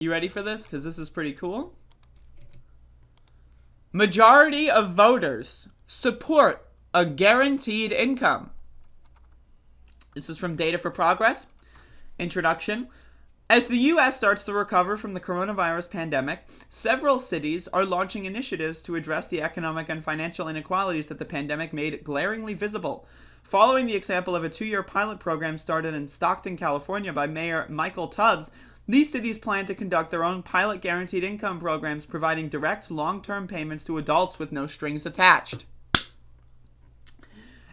You ready for this? Because this is pretty cool. Majority of voters support a guaranteed income. This is from Data for Progress. Introduction. As the U.S. starts to recover from the coronavirus pandemic, several cities are launching initiatives to address the economic and financial inequalities that the pandemic made glaringly visible. Following the example of a 2-year pilot program started in Stockton, California by Mayor Michael Tubbs, these cities plan to conduct their own pilot guaranteed income programs, providing direct long-term payments to adults with no strings attached.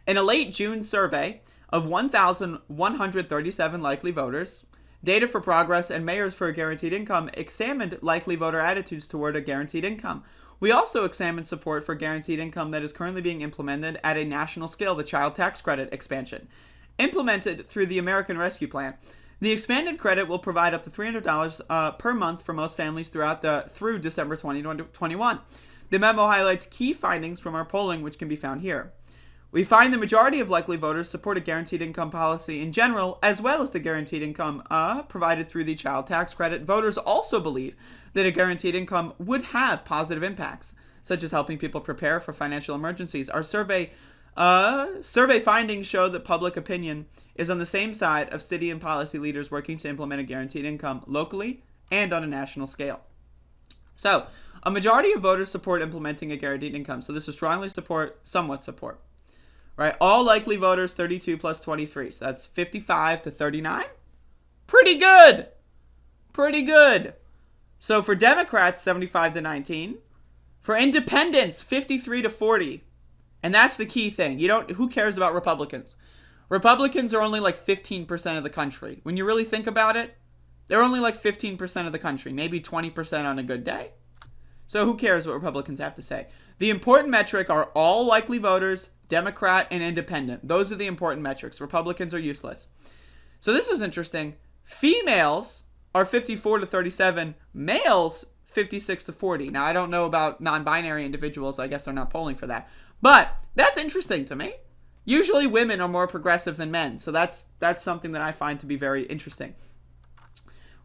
In a late June survey of 1,137 likely voters, Data for Progress and Mayors for a Guaranteed Income examined likely voter attitudes toward a guaranteed income. We also examined support for guaranteed income that is currently being implemented at a national scale, the child tax credit expansion. Implemented through the American Rescue Plan, the expanded credit will provide up to $300 per month for most families through December 2021. The memo highlights key findings from our polling, which can be found here. We find the majority of likely voters support a guaranteed income policy in general, as well as the guaranteed income provided through the child tax credit. Voters also believe that a guaranteed income would have positive impacts, such as helping people prepare for financial emergencies. Our survey findings show that public opinion is on the same side of city and policy leaders working to implement a guaranteed income locally and on a national scale. So, a majority of voters support implementing a guaranteed income. So this is strongly support, somewhat support. Right? All likely voters, 32 plus 23. So that's 55 to 39. Pretty good. Pretty good. So for Democrats, 75 to 19. For independents, 53 to 40. And that's the key thing. Who cares about Republicans? Republicans are only like 15% of the country. When you really think about it, they're only like 15% of the country, maybe 20% on a good day. So who cares what Republicans have to say? The important metric are all likely voters, Democrat and independent. Those are the important metrics. Republicans are useless. So this is interesting. Females are 54 to 37. Males, 56 to 40. Now, I don't know about non-binary individuals. I guess they're not polling for that. But that's interesting to me. Usually women are more progressive than men. So that's something that I find to be very interesting.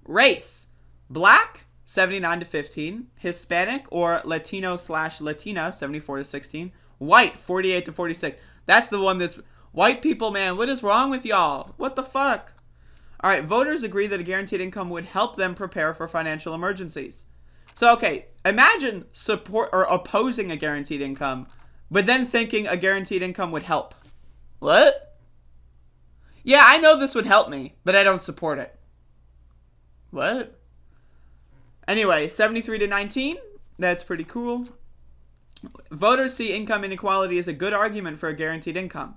Race. Black, 79 to 15. Hispanic or Latino/Latina, 74 to 16. White, 48 to 46. That's the one that's... White people, man, what is wrong with y'all? What the fuck? All right, voters agree that a guaranteed income would help them prepare for financial emergencies. So, okay, imagine support or opposing a guaranteed income, but then thinking a guaranteed income would help. What? Yeah, I know this would help me, but I don't support it. What? Anyway, 73 to 19. That's pretty cool. Voters see income inequality as a good argument for a guaranteed income.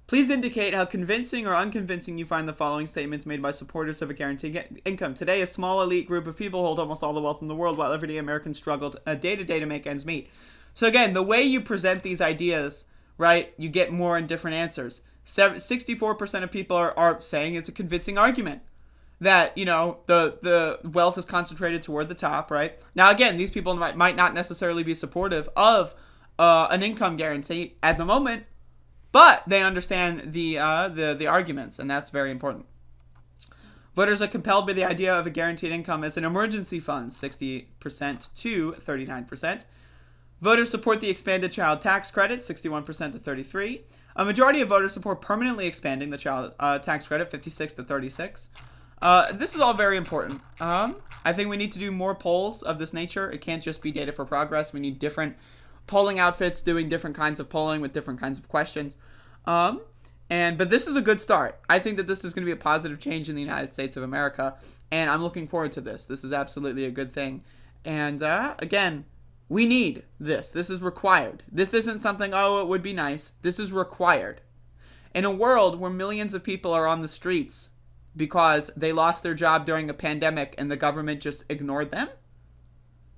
Please indicate how convincing or unconvincing you find the following statements made by supporters of a guaranteed income. Today, a small elite group of people hold almost all the wealth in the world, while everyday Americans struggle day to day to make ends meet. So again, the way you present these ideas, right, you get more and different answers. 64% of people are saying it's a convincing argument that, the wealth is concentrated toward the top, right? Now, again, these people might not necessarily be supportive of an income guarantee at the moment, but they understand the arguments, and that's very important. Voters are compelled by the idea of a guaranteed income as an emergency fund, 60% to 39%. Voters support the expanded child tax credit, 61% to 33%. A majority of voters support permanently expanding the child tax credit, 56 to 36%. This is all very important. I think we need to do more polls of this nature. It can't just be Data for Progress. We need different polling outfits doing different kinds of polling with different kinds of questions. But this is a good start. I think that this is going to be a positive change in the United States of America, and I'm looking forward to this. This is absolutely a good thing. And again, we need this. This is required. This isn't something, it would be nice. This is required. In a world where millions of people are on the streets because they lost their job during a pandemic and the government just ignored them,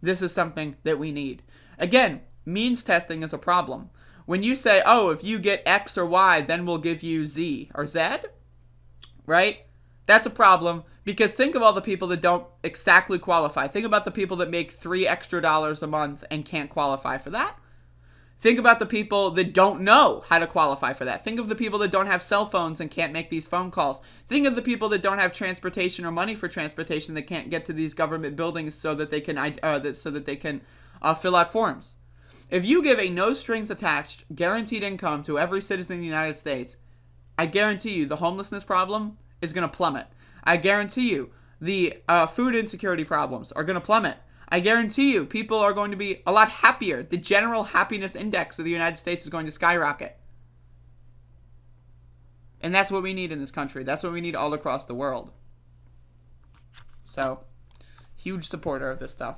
this is something that we need. Again, means testing is a problem. When you say, if you get X or Y, then we'll give you Z or Z, right? That's a problem, because think of all the people that don't exactly qualify. Think about the people that make $3 extra a month and can't qualify for that. Think about the people that don't know how to qualify for that. Think of the people that don't have cell phones and can't make these phone calls. Think of the people that don't have transportation or money for transportation that can't get to these government buildings so that they can fill out forms. If you give a no strings attached guaranteed income to every citizen in the United States, I guarantee you the homelessness problem is going to plummet. I guarantee you the food insecurity problems are going to plummet. I guarantee you people are going to be a lot happier. The general happiness index of the United States is going to skyrocket. And that's what we need in this country. That's what we need all across the world. So, huge supporter of this stuff.